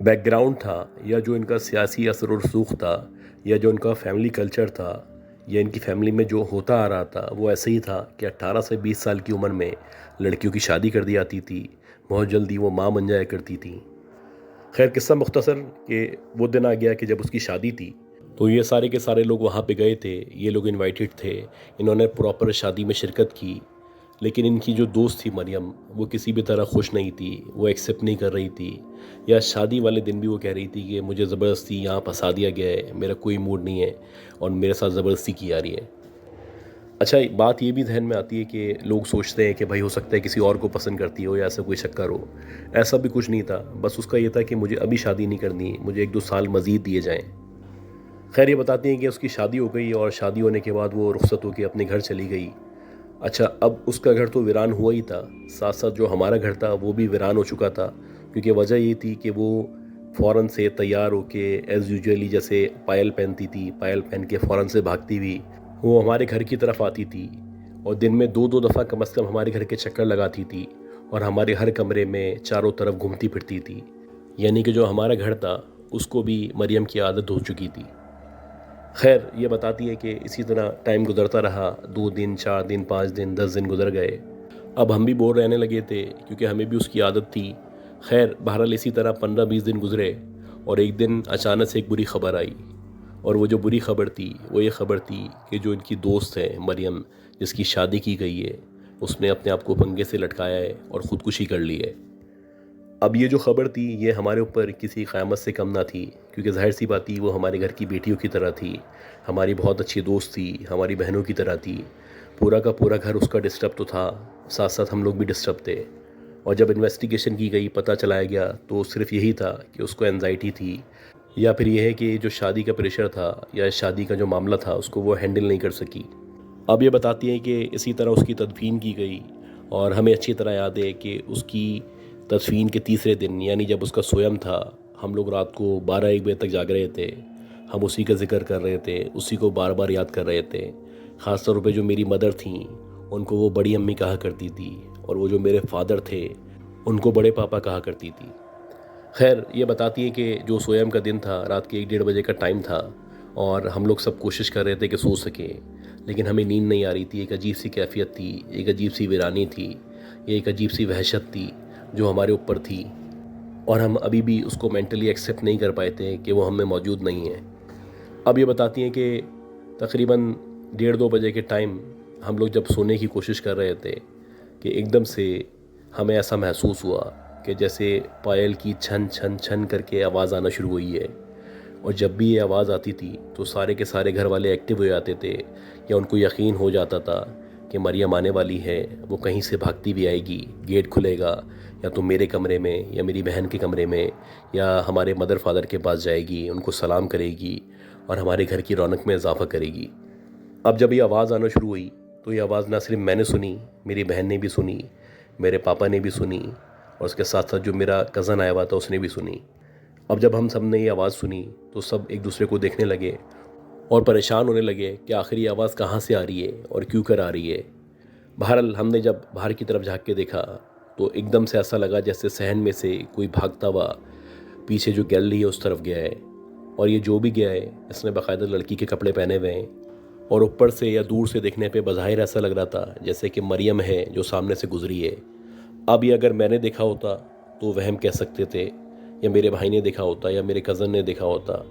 Back ground تھا، یا جو ان کا سیاسی اثر و رسوخ تھا، یا جو ان کا فیملی کلچر تھا، یا ان کی فیملی میں جو ہوتا آ رہا تھا، وہ ایسے ہی تھا کہ 18 سے 20 سال کی عمر میں لڑکیوں کی شادی کر دی جاتی تھی، بہت جلدی وہ ماں بن جایا کرتی تھی۔ خیر قصہ مختصر کہ وہ دن آ گیا کہ جب اس کی شادی تھی تو یہ سارے کے سارے لوگ وہاں پہ گئے تھے، یہ لوگ انوائٹڈ تھے، انہوں نے پراپر شادی میں شرکت کی، لیکن ان کی جو دوست تھی مریم، وہ کسی بھی طرح خوش نہیں تھی، وہ ایکسیپٹ نہیں کر رہی تھی، یا شادی والے دن بھی وہ کہہ رہی تھی کہ مجھے زبردستی یہاں پھنسا دیا گیا ہے، میرا کوئی موڈ نہیں ہے اور میرے ساتھ زبردستی کی جا رہی ہے۔ اچھا بات یہ بھی ذہن میں آتی ہے کہ لوگ سوچتے ہیں کہ بھائی ہو سکتا ہے کسی اور کو پسند کرتی ہو یا ایسا کوئی چکر ہو، ایسا بھی کچھ نہیں تھا، بس اس کا یہ تھا کہ مجھے ابھی شادی نہیں کرنی، مجھے 1-2 سال مزید دیے جائیں۔ خیر یہ بتاتی ہیں کہ اس کی شادی ہو گئی اور شادی ہونے کے بعد وہ رخصت ہو کے اپنے گھر چلی گئی۔ اچھا اب اس کا گھر تو ویران ہوا ہی تھا، ساتھ ساتھ جو ہمارا گھر تھا وہ بھی ویران ہو چکا تھا، کیونکہ وجہ یہ تھی کہ وہ فوراً سے تیار ہو کے ایز یوزولی جیسے پائل پہنتی تھی، پائل پہن کے فوراً سے بھاگتی ہوئی وہ ہمارے گھر کی طرف آتی تھی، اور دن میں 2 دفعہ کم از کم ہمارے گھر کے چکر لگاتی تھی، اور ہمارے ہر کمرے میں چاروں طرف گھومتی پھرتی تھی، یعنی کہ جو ہمارا گھر تھا اس کو بھی مریم کی عادت ہو چکی تھی۔ خیر یہ بتاتی ہے کہ اسی طرح ٹائم گزرتا رہا، 2 دن 4 دن 5 دن 10 دن گزر گئے، اب ہم بھی بور رہنے لگے تھے کیونکہ ہمیں بھی اس کی عادت تھی۔ خیر بہرحال اسی طرح 15-20 دن گزرے، اور ایک دن اچانک سے ایک بری خبر آئی، اور وہ جو بری خبر تھی وہ یہ خبر تھی کہ جو ان کی دوست ہے مریم، جس کی شادی کی گئی ہے، اس نے اپنے آپ کو پنگے سے لٹکایا ہے اور خودکشی کر لی ہے۔ اب یہ جو خبر تھی یہ ہمارے اوپر کسی قیامت سے کم نہ تھی، کیونکہ ظاہر سی بات تھی وہ ہمارے گھر کی بیٹیوں کی طرح تھی، ہماری بہت اچھی دوست تھی، ہماری بہنوں کی طرح تھی، پورا کا پورا گھر اس کا ڈسٹرب تو تھا، ساتھ ساتھ ہم لوگ بھی ڈسٹرب تھے۔ اور جب انویسٹیگیشن کی گئی، پتہ چلایا گیا، تو صرف یہی تھا کہ اس کو انزائٹی تھی، یا پھر یہ ہے کہ جو شادی کا پریشر تھا یا شادی کا جو معاملہ تھا اس کو وہ ہینڈل نہیں کر سکی۔ اب یہ بتاتی ہیں کہ اسی طرح اس کی تدفین کی گئی، اور ہمیں اچھی طرح یاد ہے کہ اس کی تدفین کے تیسرے دن، یعنی جب اس کا سویم تھا، ہم لوگ رات کو 12-1 بجے تک جاگ رہے تھے، ہم اسی کا ذکر کر رہے تھے، اسی کو بار بار یاد کر رہے تھے۔ خاص طور پہ جو میری مدر تھیں ان کو وہ بڑی امی کہا کرتی تھی، اور وہ جو میرے فادر تھے ان کو بڑے پاپا کہا کرتی تھی۔ خیر یہ بتاتی ہے کہ جو سویم کا دن تھا، رات کے 1-1:30 بجے کا ٹائم تھا، اور ہم لوگ سب کوشش کر رہے تھے کہ سو سکیں، لیکن ہمیں نیند نہیں آ رہی تھی، ایک عجیب سی کیفیت تھی، ایک عجیب سی ویرانی تھی، ایک عجیب سی وحشت تھی جو ہمارے اوپر تھی، اور ہم ابھی بھی اس کو مینٹلی ایکسیپٹ نہیں کر پائے تھے کہ وہ ہم میں موجود نہیں ہے۔ اب یہ بتاتی ہیں کہ تقریباً 1:30-2 بجے کے ٹائم ہم لوگ جب سونے کی کوشش کر رہے تھے کہ ایک دم سے ہمیں ایسا محسوس ہوا کہ جیسے پائل کی چھن چھن چھن کر کے آواز آنا شروع ہوئی ہے، اور جب بھی یہ آواز آتی تھی تو سارے کے سارے گھر والے ایکٹیو ہو جاتے تھے، یا ان کو یقین ہو جاتا تھا کہ مریم آنے والی ہے، وہ کہیں سے بھاگتی بھی آئے گی، گیٹ کھلے گا، یا تو میرے کمرے میں یا میری بہن کے کمرے میں یا ہمارے مدر فادر کے پاس جائے گی، ان کو سلام کرے گی اور ہمارے گھر کی رونق میں اضافہ کرے گی۔ اب جب یہ آواز آنا شروع ہوئی تو یہ آواز نہ صرف میں نے سنی، میری بہن نے بھی سنی، میرے پاپا نے بھی سنی، اور اس کے ساتھ ساتھ جو میرا کزن آیا ہوا تھا اس نے بھی سنی۔ اب جب ہم سب نے یہ آواز سنی تو سب ایک دوسرے کو دیکھنے لگے اور پریشان ہونے لگے کہ آخر یہ آواز کہاں سے آ رہی ہے اور کیوں کر آ رہی ہے۔ بہرحال ہم نے جب باہر کی طرف جھانک کے دیکھا تو ایک دم سے ایسا لگا جیسے صحن میں سے کوئی بھاگتا ہوا پیچھے جو گیلری ہے اس طرف گیا ہے، اور یہ جو بھی گیا ہے اس نے باقاعدہ لڑکی کے کپڑے پہنے ہوئے ہیں، اور اوپر سے یا دور سے دیکھنے پہ بظاہر ایسا لگ رہا تھا جیسے کہ مریم ہے جو سامنے سے گزری ہے۔ اب یہ اگر میں نے دیکھا ہوتا تو وہم کہہ سکتے تھے، یا میرے بھائی نے دیکھا ہوتا، یا میرے کزن نے دیکھا ہوتا۔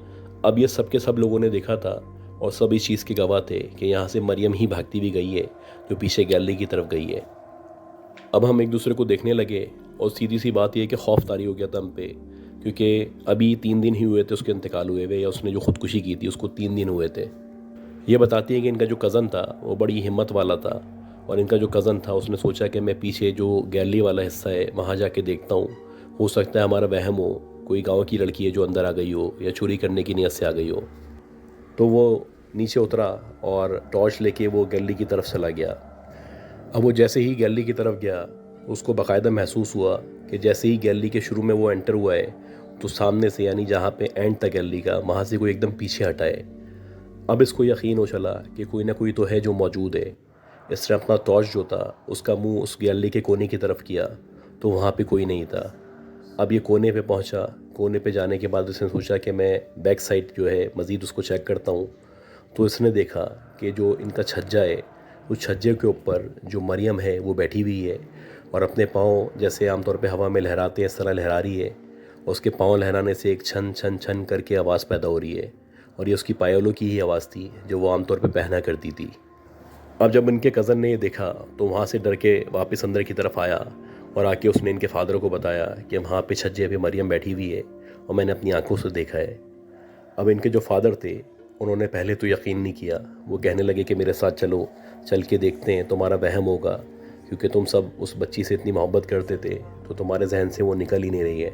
اب یہ سب کے سب لوگوں نے دیکھا تھا، اور سب اس چیز کے گواہ تھے کہ یہاں سے مریم ہی بھاگتی بھی گئی ہے جو پیچھے گیلری کی طرف گئی ہے۔ اب ہم ایک دوسرے کو دیکھنے لگے، اور سیدھی سی بات یہ ہے کہ خوف طاری ہو گیا تھا ہم پہ، کیونکہ ابھی 3 دن ہی ہوئے تھے اس کے انتقال ہوئے ہوئے، یا اس نے جو خودکشی کی تھی اس کو 3 دن ہوئے تھے۔ یہ بتاتی ہے کہ ان کا جو کزن تھا وہ بڑی ہمت والا تھا، اور ان کا جو کزن تھا اس نے سوچا کہ میں پیچھے جو گیلری والا حصہ ہے وہاں جا کے دیکھتا ہو سکتا ہے ہمارا وہم ہو، کوئی گاؤں کی لڑکی ہے جو اندر آ گئی ہو یا چوری کرنے کی نیت سے آ گئی ہو۔ تو وہ نیچے اترا اور ٹارچ لے کے وہ گیلری کی طرف چلا گیا۔ اب وہ جیسے ہی گیلری کی طرف گیا اس کو باقاعدہ محسوس ہوا کہ جیسے ہی گیلری کے شروع میں وہ انٹر ہوا ہے تو سامنے سے، یعنی جہاں پہ اینڈ تھا گیلری کا، وہاں سے کوئی ایک دم پیچھے ہٹا ہے۔ اب اس کو یقین ہو چلا کہ کوئی نہ کوئی تو ہے جو موجود ہے۔ اس نے اپنا ٹارچ جو تھا اس کا منہ اس گیلری کے کونے کی طرف کیا تو وہاں پہ کوئی نہیں تھا۔ اب یہ کونے پہ پہنچا، کونے پہ جانے کے بعد اس نے سوچا کہ میں بیک سائڈ جو ہے مزید اس کو چیک کرتا ہوں، تو اس نے دیکھا کہ جو ان کا چھجا ہے اس چھجے کے اوپر جو مریم ہے وہ بیٹھی ہوئی ہے اور اپنے پاؤں جیسے عام طور پہ ہوا میں لہراتے ہیں اس طرح لہرا رہی ہے، اور اس کے پاؤں لہرانے سے ایک چھن چھن چھن کر کے آواز پیدا ہو رہی ہے، اور یہ اس کی پایلوں کی ہی آواز تھی جو وہ عام طور پہ پہنا کرتی تھی۔ اب جب ان کے کزن نے یہ دیکھا تو وہاں سے ڈر کے واپس اندر کی طرف آیا اور آ کے اس نے ان کے فادر کو بتایا کہ وہاں پہ چھجے پہ مریم بیٹھی ہوئی ہے اور میں نے اپنی آنکھوں سے دیکھا ہے۔ اب ان کے جو فادر تھے انہوں نے پہلے تو یقین نہیں کیا، وہ کہنے لگے کہ میرے ساتھ چلو، چل کے دیکھتے ہیں، تمہارا وہم ہوگا، کیونکہ تم سب اس بچی سے اتنی محبت کرتے تھے تو تمہارے ذہن سے وہ نکل ہی نہیں رہی ہے۔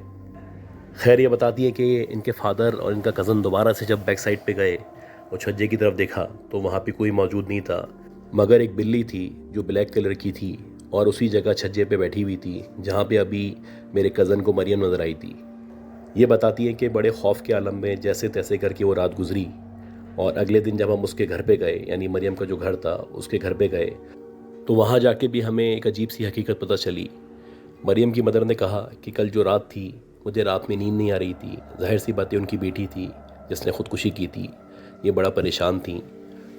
خیر یہ بتاتی ہے کہ ان کے فادر اور ان کا کزن دوبارہ سے جب بیک سائڈ پہ گئے اور چھجے کی طرف دیکھا تو وہاں پہ کوئی موجود نہیں تھا، مگر ایک بلی تھی جو بلیک کلر کی تھی اور اسی جگہ چھجے پہ بیٹھی ہوئی تھی جہاں پہ ابھی میرے کزن کو مریم نظر آئی تھی۔ یہ بتاتی ہے کہ بڑے خوف کے عالم میں جیسے تیسے کر کے وہ رات گزری، اور اگلے دن جب ہم اس کے گھر پہ گئے، یعنی مریم کا جو گھر تھا اس کے گھر پہ گئے، تو وہاں جا کے بھی ہمیں ایک عجیب سی حقیقت پتہ چلی۔ مریم کی مدر نے کہا کہ کل جو رات تھی مجھے رات میں نیند نہیں آ رہی تھی، ظاہر سی باتیں ان کی بیٹی تھی جس نے خودکشی کی تھی، یہ بڑا پریشان تھیں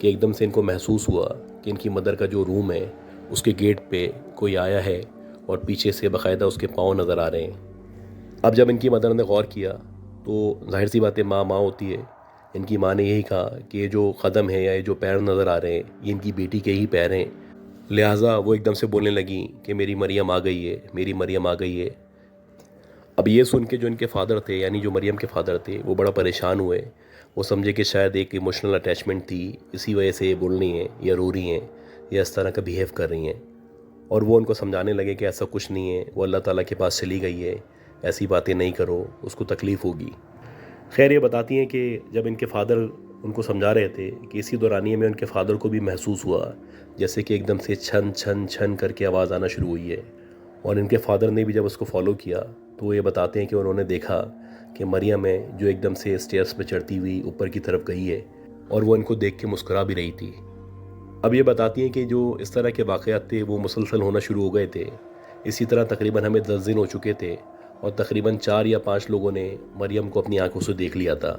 کہ ایک دم سے ان کو محسوس ہوا کہ ان کی مدر کا جو روم ہے اس کے گیٹ پہ کوئی آیا ہے اور پیچھے سے باقاعدہ اس کے پاؤں نظر آ رہے ہیں۔ اب جب ان کی مدر نے غور کیا تو ظاہر سی باتیں ماں ہوتی ہے، ان کی ماں نے یہی کہا کہ یہ جو قدم ہے یا یہ جو پیر نظر آ رہے ہیں یہ ان کی بیٹی کے ہی پیر ہیں، لہٰذا وہ ایک دم سے بولنے لگیں کہ میری مریم آ گئی ہے، میری مریم آ گئی ہے۔ اب یہ سن کے جو ان کے فادر تھے، یعنی جو مریم کے فادر تھے، وہ بڑا پریشان ہوئے، وہ سمجھے کہ شاید ایک ایموشنل اٹیچمنٹ تھی، اسی وجہ سے یہ بول رہی ہیں یا رو رہی ہیں یا اس طرح کا بیہیو کر رہی ہیں، اور وہ ان کو سمجھانے لگے کہ ایسا کچھ نہیں ہے، وہ اللہ تعالیٰ کے پاس چلی گئی ہے، ایسی باتیں نہیں کرو، اس کو تکلیف ہوگی۔ خیر یہ بتاتی ہیں کہ جب ان کے فادر ان کو سمجھا رہے تھے کہ اسی دورانیے میں ان کے فادر کو بھی محسوس ہوا جیسے کہ ایک دم سے چھن چھن چھن کر کے آواز آنا شروع ہوئی ہے، اور ان کے فادر نے بھی جب اس کو فالو کیا تو وہ یہ بتاتے ہیں کہ انہوں نے دیکھا کہ مریم ہے جو ایک دم سے اسٹیئرس پہ چڑھتی ہوئی اوپر کی طرف گئی ہے، اور وہ ان کو دیکھ کے مسکرا بھی رہی تھی۔ اب یہ بتاتی ہیں کہ جو اس طرح کے واقعات تھے وہ مسلسل ہونا شروع ہو گئے تھے، اسی طرح تقریباً ہمیں 10 دن ہو چکے تھے، اور تقریباً 4 یا 5 لوگوں نے مریم کو اپنی آنکھوں سے دیکھ لیا تھا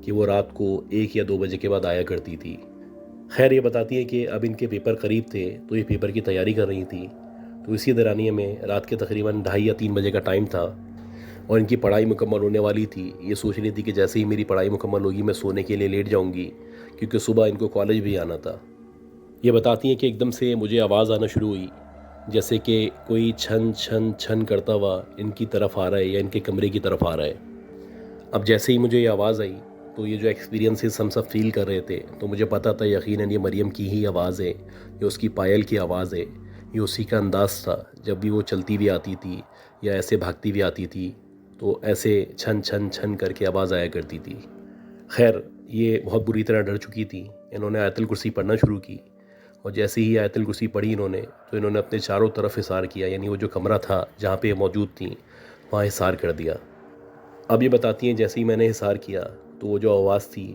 کہ وہ رات کو 1 یا 2 بجے کے بعد آیا کرتی تھی۔ خیر یہ بتاتی ہے کہ اب ان کے پیپر قریب تھے تو یہ پیپر کی تیاری کر رہی تھی، تو اسی دورانیے میں رات کے تقریباً 2:30 یا 3 بجے کا ٹائم تھا، اور ان کی پڑھائی مکمل ہونے والی تھی۔ یہ سوچ رہی تھی کہ جیسے ہی میری پڑھائی مکمل ہوگی میں سونے کے لیے لیٹ جاؤں گی، کیونکہ صبح ان کو کالج بھی آنا تھا۔ یہ بتاتی ہیں کہ ایک دم سے مجھے آواز آنا شروع ہوئی جیسے کہ کوئی چھن چھن چھن کرتا ہوا ان کی طرف آ رہا ہے یا ان کے کمرے کی طرف آ رہا ہے۔ اب جیسے ہی مجھے یہ آواز آئی تو یہ جو ایکسپیرینسز ہم سب فیل کر رہے تھے تو مجھے پتا تھا یقیناً یہ مریم کی ہی آواز ہے، یہ اس کی پائل کی آواز ہے، یہ اسی کا انداز تھا جب بھی وہ چلتی بھی آتی تھی یا ایسے بھاگتی بھی آتی تھی تو ایسے چھن چھن چھن کر کے آواز آیا کرتی تھی۔ خیر یہ بہت بری طرح ڈر چکی تھی، انہوں نے آیت الکرسی پڑھنا شروع کی، اور جیسے ہی آیت الکرسی پڑھی انہوں نے اپنے چاروں طرف حصار کیا، یعنی وہ جو کمرہ تھا جہاں پہ یہ موجود تھیں وہاں حصار کر دیا۔ اب یہ بتاتی ہیں جیسے ہی میں نے حصار کیا تو وہ جو آواز تھی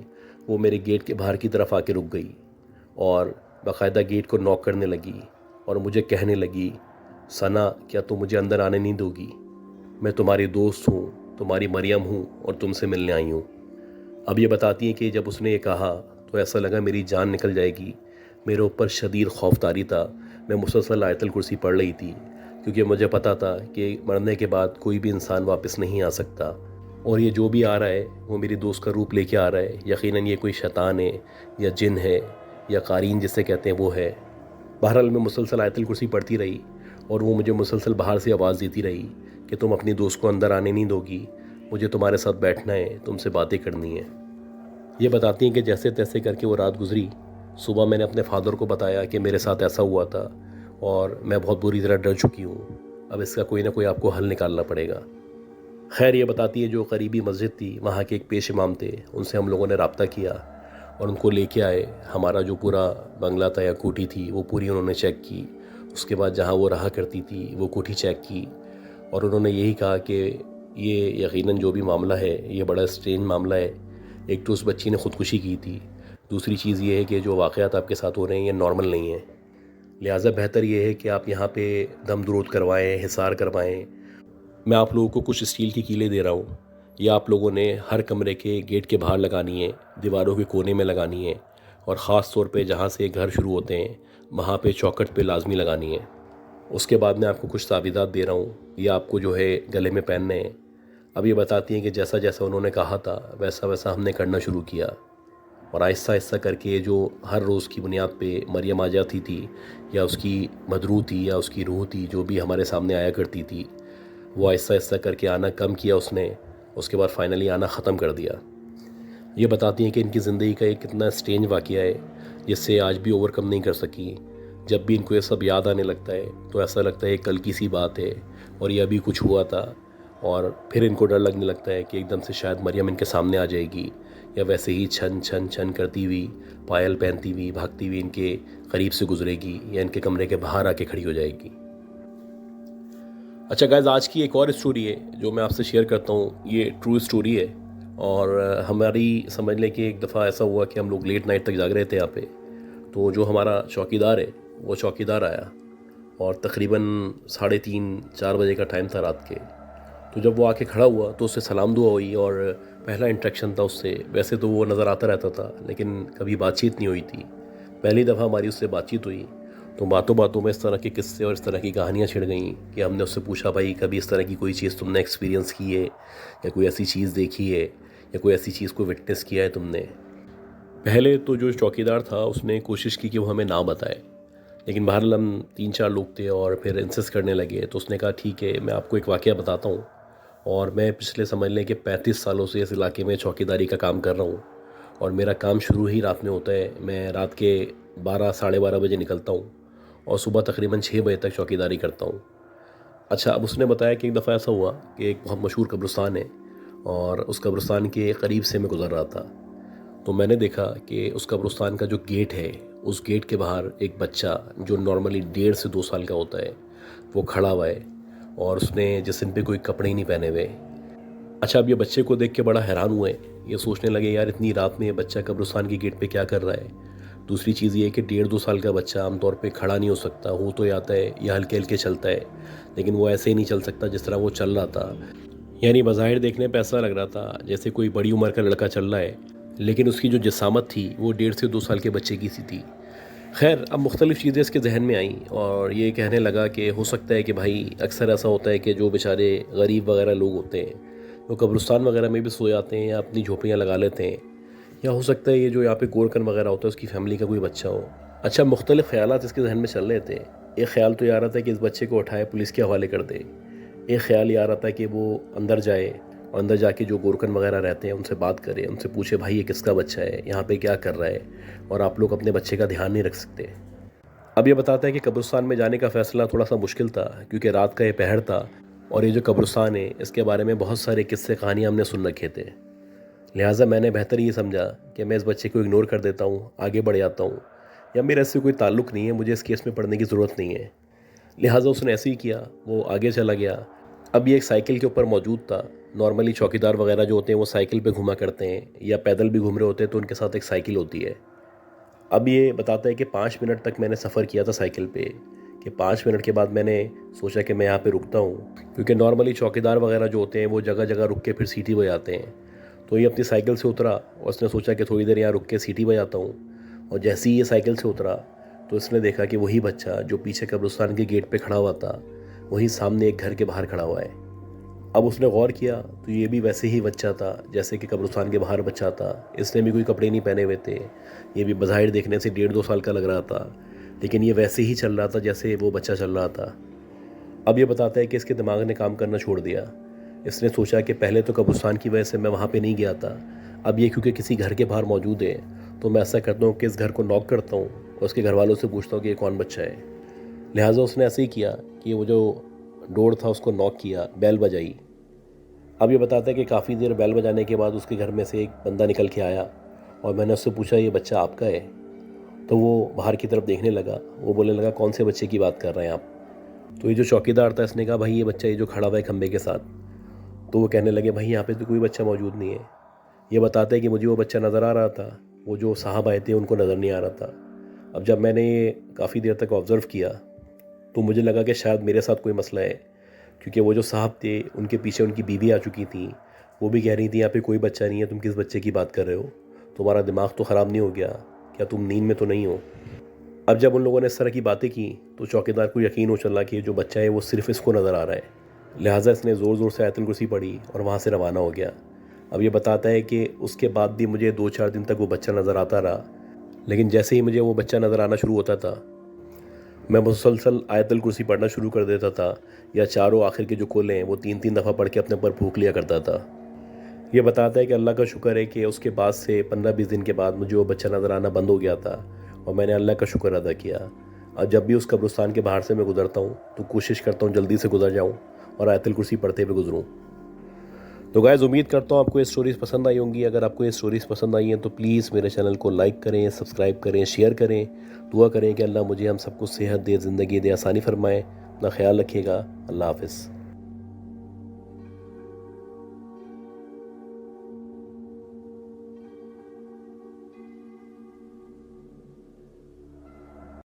وہ میرے گیٹ کے باہر کی طرف آ کے رک گئی، اور باقاعدہ گیٹ کو نوک کرنے لگی اور مجھے کہنے لگی، ثنا کیا تم مجھے اندر آنے نہیں دو گی؟ میں تمہاری دوست ہوں، تمہاری مریم ہوں اور تم سے ملنے آئی ہوں۔ اب یہ بتاتی ہیں کہ جب اس نے یہ کہا تو ایسا لگا میری جان نکل جائے گی، میرے اوپر شدید خوف طاری تھا، میں مسلسل آیت الکرسی پڑھ رہی تھی کیونکہ مجھے پتا تھا کہ مرنے کے بعد کوئی بھی انسان واپس نہیں آ سکتا، اور یہ جو بھی آ رہا ہے وہ میری دوست کا روپ لے کے آ رہا ہے، یقیناً یہ کوئی شیطان ہے یا جن ہے یا قارین جسے کہتے ہیں وہ ہے۔ بہرحال میں مسلسل آیت الکرسی پڑھتی رہی اور وہ مجھے مسلسل باہر سے آواز دیتی رہی کہ تم اپنی دوست کو اندر آنے نہیں دو گی، مجھے تمہارے ساتھ بیٹھنا ہے، تم سے باتیں کرنی ہیں۔ یہ بتاتی ہیں کہ جیسے تیسے کر کے وہ رات گزری، صبح میں نے اپنے فادر کو بتایا کہ میرے ساتھ ایسا ہوا تھا اور میں بہت بری طرح ڈر چکی ہوں، اب اس کا کوئی نہ کوئی آپ کو حل نکالنا پڑے گا۔ خیر یہ بتاتی ہے جو قریبی مسجد تھی وہاں کے ایک پیش امام تھے، ان سے ہم لوگوں نے رابطہ کیا اور ان کو لے کے آئے، ہمارا جو پورا بنگلہ تھا یا کوٹھی تھی وہ پوری انہوں نے چیک کی، اس کے بعد جہاں وہ رہا کرتی تھی وہ کوٹھی چیک کی، اور انہوں نے یہی کہا کہ یہ یقیناً جو بھی معاملہ ہے یہ بڑا اسٹرین معاملہ ہے، ایک تو اس بچی نے خودکشی کی تھی، دوسری چیز یہ ہے کہ جو واقعات آپ کے ساتھ ہو رہے ہیں یہ نارمل نہیں ہیں، لہٰذا بہتر یہ ہے کہ آپ یہاں پہ دم درود کروائیں، حصار کروائیں۔ میں آپ لوگوں کو کچھ اسٹیل کی کیلیں دے رہا ہوں، یہ آپ لوگوں نے ہر کمرے کے گیٹ کے باہر لگانی ہے، دیواروں کے کونے میں لگانی ہے، اور خاص طور پہ جہاں سے گھر شروع ہوتے ہیں وہاں پہ چوکھٹ پہ لازمی لگانی ہے۔ اس کے بعد میں آپ کو کچھ تعویذات دے رہا ہوں، یہ آپ کو جو ہے گلے میں پہننے ہیں۔ اب یہ بتاتی ہیں کہ جیسا جیسا انہوں نے کہا تھا ویسا ویسا ہم نے کرنا شروع کیا، اور آہستہ آہستہ کر کے جو ہر روز کی بنیاد پہ مریم آ جاتی تھی، یا اس کی مدرو تھی یا اس کی روح تھی جو بھی ہمارے سامنے آیا کرتی تھی، وہ آہستہ آہستہ کر کے آنا کم کیا اس نے، اس کے بعد فائنلی آنا ختم کر دیا۔ یہ بتاتی ہیں کہ ان کی زندگی کا ایک کتنا اسٹرینج واقعہ ہے جس سے آج بھی اوور کم نہیں کر سکی۔ جب بھی ان کو یہ سب یاد آنے لگتا ہے تو ایسا لگتا ہے یہ کل کی سی بات ہے اور یہ ابھی کچھ ہوا تھا، اور پھر ان کو ڈر لگنے لگتا ہے کہ ایک دم سے شاید مریم ان کے سامنے آ جائے گی، یا ویسے ہی چھن چھن چھن کرتی ہوئی، پائل پہنتی ہوئی، بھاگتی ہوئی ان کے قریب سے گزرے گی، یا ان کے کمرے کے باہر آ کے کھڑی ہو جائے گی۔ اچھا گائز، آج کی ایک اور اسٹوری ہے جو میں آپ سے شیئر کرتا ہوں، یہ ٹرو اسٹوری ہے، اور ہماری سمجھ لیں کہ ایک دفعہ ایسا ہوا کہ ہم لوگ لیٹ نائٹ تک جاگ رہے تھے یہاں پہ، تو جو ہمارا چوکیدار ہے وہ چوکیدار آیا، اور تقریباً 3:30-4 بجے کا ٹائم تھا رات کے۔ تو جب وہ آ کے کھڑا ہوا تو اس سے سلام دعا ہوئی، اور پہلا انٹریکشن تھا اس سے۔ ویسے تو وہ نظر آتا رہتا تھا لیکن کبھی بات چیت نہیں ہوئی تھی، پہلی دفعہ ہماری اس سے بات چیت ہوئی۔ تو باتوں باتوں میں اس طرح کے قصے اور اس طرح کی کہانیاں چھڑ گئیں کہ ہم نے اس سے پوچھا، بھائی کبھی اس طرح کی کوئی چیز تم نے ایکسپیرینس کی ہے، یا کوئی ایسی چیز دیکھی ہے، یا کوئی ایسی چیز کو وٹنس کیا ہے تم نے؟ پہلے تو جو چوکیدار تھا اس نے کوشش کی کہ وہ ہمیں نہ بتائے، لیکن بہرحال ہم 3-4 لوگ تھے اور پھر انسسٹ کرنے لگے، تو اس نے کہا ٹھیک ہے میں آپ کو ایک واقعہ بتاتا ہوں۔ اور میں پچھلے سمجھ لیں کہ 35 سالوں سے اس علاقے میں چوکیداری کا کام کر رہا ہوں، اور میرا کام شروع ہی رات میں ہوتا ہے۔ میں رات کے 12-12:30 بجے نکلتا ہوں اور صبح تقریباً 6 بجے تک چوکیداری کرتا ہوں۔ اچھا، اب اس نے بتایا کہ ایک دفعہ ایسا ہوا کہ ایک بہت مشہور قبرستان ہے، اور اس قبرستان کے قریب سے میں گزر رہا تھا، تو میں نے دیکھا کہ اس قبرستان کا جو گیٹ ہے اس گیٹ کے باہر ایک بچہ جو نارملی 1.5 سے 2 سال کا ہوتا ہے وہ کھڑا ہوا ہے، اور اس نے جسم پہ کوئی کپڑے ہی نہیں پہنے ہوئے۔ اچھا، اب یہ بچے کو دیکھ کے بڑا حیران ہوئے، یہ سوچنے لگے یار اتنی رات میں یہ بچہ قبرستان کے گیٹ پہ کیا کر رہا ہے۔ دوسری چیز یہ ہے کہ 1.5-2 سال کا بچہ عام طور پہ کھڑا نہیں ہو سکتا، ہو تو آتا ہے یا ہلکے ہلکے چلتا ہے، لیکن وہ ایسے ہی نہیں چل سکتا جس طرح وہ چل رہا تھا۔ یعنی بظاہر دیکھنے پہ ایسا لگ رہا تھا جیسے کوئی بڑی عمر کا لڑکا چل رہا ہے، لیکن اس کی جو جسامت تھی وہ 1.5 سے 2 سال کے بچے کی سی تھی۔ خیر، اب مختلف چیزیں اس کے ذہن میں آئیں، اور یہ کہنے لگا کہ ہو سکتا ہے کہ بھائی اکثر ایسا ہوتا ہے کہ جو بیچارے غریب وغیرہ لوگ ہوتے ہیں وہ قبرستان وغیرہ میں بھی سو جاتے ہیں یا اپنی جھوپڑیاں لگا لیتے ہیں، یا ہو سکتا ہے یہ جو یہاں پہ گورکن وغیرہ ہوتا ہے اس کی فیملی کا کوئی بچہ ہو۔ اچھا، مختلف خیالات اس کے ذہن میں چل رہے تھے۔ ایک خیال تو یہ آ رہا تھا کہ اس بچے کو اٹھائے پولیس کے حوالے کر دے، ایک خیال یہ آ رہا تھا کہ وہ اندر جائے اور اندر جا کے جو گورکن وغیرہ رہتے ہیں ان سے بات کرے، ان سے پوچھے بھائی یہ کس کا بچہ ہے، یہاں پہ کیا کر رہا ہے، اور آپ لوگ اپنے بچے کا دھیان نہیں رکھ سکتے۔ اب یہ بتاتا ہے کہ قبرستان میں جانے کا فیصلہ تھوڑا سا مشکل تھا کیونکہ رات کا یہ پہر تھا، اور یہ جو قبرستان ہے اس کے بارے میں بہت سارے قصے کہانیاں ہم نے سن رکھے تھے، لہٰذا میں نے بہتر یہ سمجھا کہ میں اس بچے کو اگنور کر دیتا ہوں، آگے بڑھ جاتا ہوں، یا میرا اس سے کوئی تعلق نہیں ہے، مجھے اس کیس میں پڑھنے کی ضرورت نہیں ہے۔ لہٰذا اس نے ایسے ہی کیا، وہ آگے چلا گیا۔ اب یہ ایک سائیکل کے اوپر موجود تھا، نارملی چوکیدار وغیرہ جو ہوتے ہیں وہ سائیکل پہ گھوما کرتے ہیں یا پیدل بھی گھوم رہے ہوتے ہیں تو ان کے ساتھ ایک سائیکل ہوتی ہے۔ اب یہ بتاتا ہے کہ 5 منٹ تک میں نے سفر کیا تھا سائیکل پہ، کہ 5 منٹ کے بعد میں نے سوچا کہ میں یہاں پہ رکتا ہوں، کیونکہ نارملی چوکیدار وغیرہ جو ہوتے ہیں وہ جگہ جگہ رک کے پھر سیٹی بجاتے ہیں۔ تو یہ اپنی سائیکل سے اترا اور اس نے سوچا کہ تھوڑی دیر یہاں رک کے سیٹی بجاتا ہوں، اور جیسے ہی یہ سائیکل سے اترا تو اس نے دیکھا کہ وہی بچہ جو پیچھے قبرستان کے گیٹ پہ کھڑا ہوا تھا وہی سامنے ایک گھر کے باہر کھڑا ہوا ہے۔ اب اس نے غور کیا تو یہ بھی ویسے ہی بچہ تھا جیسے کہ قبرستان کے باہر بچہ تھا، اس نے بھی کوئی کپڑے نہیں پہنے ہوئے تھے، یہ بھی بظاہر دیکھنے سے 1.5-2 سال کا لگ رہا تھا، لیکن یہ ویسے ہی چل رہا تھا جیسے وہ بچہ چل رہا تھا۔ اب یہ بتاتا ہے کہ اس کے دماغ نے کام کرنا چھوڑ دیا، اس نے سوچا کہ پہلے تو قبرستان کی وجہ سے میں وہاں پہ نہیں گیا تھا، اب یہ کیونکہ کسی گھر کے باہر موجود ہے تو میں ایسا کرتا ہوں کہ اس گھر کو ناک کرتا ہوں اور اس کے گھر والوں سے پوچھتا ہوں کہ یہ کون بچہ ہے۔ لہٰذا اس نے ایسے ہی کیا کہ وہ جو ڈور تھا اس کو ناک کیا، بیل بجائی۔ اب یہ بتاتا ہے کہ کافی دیر بیل بجانے کے بعد اس کے گھر میں سے ایک بندہ نکل کے آیا، اور میں نے اس سے پوچھا یہ بچہ آپ کا ہے؟ تو وہ باہر کی طرف دیکھنے لگا، وہ بولنے لگا کون سے بچے کی بات کر رہے ہیں آپ؟ تو یہ جو چوکیدار تھا اس نے کہا بھائی یہ بچہ یہ جو کھڑا ہوا ہے کھمبے کے ساتھ۔ تو وہ کہنے لگے بھائی یہاں پہ تو کوئی بچہ موجود نہیں ہے۔ یہ بتاتا ہے کہ مجھے وہ بچہ نظر آ رہا تھا، وہ جو صاحب آئے تھے ان کو نظر نہیں آ رہا تھا۔ اب جب میں نے یہ کافی دیر تک آبزرو کیا تو مجھے لگا کہ شاید میرے ساتھ کوئی مسئلہ ہے، کیونکہ وہ جو صاحب تھے ان کے پیچھے ان کی بیوی آ چکی تھی، وہ بھی کہہ رہی تھی یہاں پہ کوئی بچہ نہیں ہے، تم کس بچے کی بات کر رہے ہو، تمہارا دماغ تو خراب نہیں ہو گیا، کیا تم نیند میں تو نہیں ہو؟ اب جب ان لوگوں نے اس طرح کی باتیں کی تو چوکیدار کو یقین ہو چلا کہ جو بچہ ہے وہ صرف اس کو نظر آ رہا ہے، لہٰذا اس نے زور زور سے آیت الکرسی پڑھی اور وہاں سے روانہ ہو گیا۔ اب یہ بتاتا ہے کہ اس کے بعد بھی مجھے 2-4 دن تک وہ بچہ نظر آتا رہا، لیکن جیسے ہی مجھے وہ بچہ نظر آنا شروع ہوتا تھا میں مسلسل آیت الکرسی پڑھنا شروع کر دیتا تھا، یا چاروں آخر کے جو کل ہیں وہ 3 دفعہ پڑھ کے اپنے پر پھونک لیا کرتا تھا۔ یہ بتاتا ہے کہ اللہ کا شکر ہے کہ اس کے بعد سے 15-20 دن کے بعد مجھے وہ بچہ نظر آنا بند ہو گیا تھا، اور میں نے اللہ کا شکر ادا کیا۔ اور جب بھی اس قبرستان کے باہر سے میں گزرتا ہوں تو کوشش کرتا ہوں جلدی سے گزر جاؤں اور آیت الکرسی پڑھتے ہوئے گزروں۔ تو گائز، امید کرتا ہوں آپ کو یہ سٹوریز پسند آئی ہوں گی۔ اگر آپ کو یہ سٹوریز پسند آئی ہیں تو پلیز میرے چینل کو لائک کریں، سبسکرائب کریں، شیئر کریں، دعا کریں کہ اللہ مجھے ہم سب کو صحت دے، زندگی دے، آسانی فرمائے۔ اپنا خیال رکھیے گا۔ اللہ حافظ۔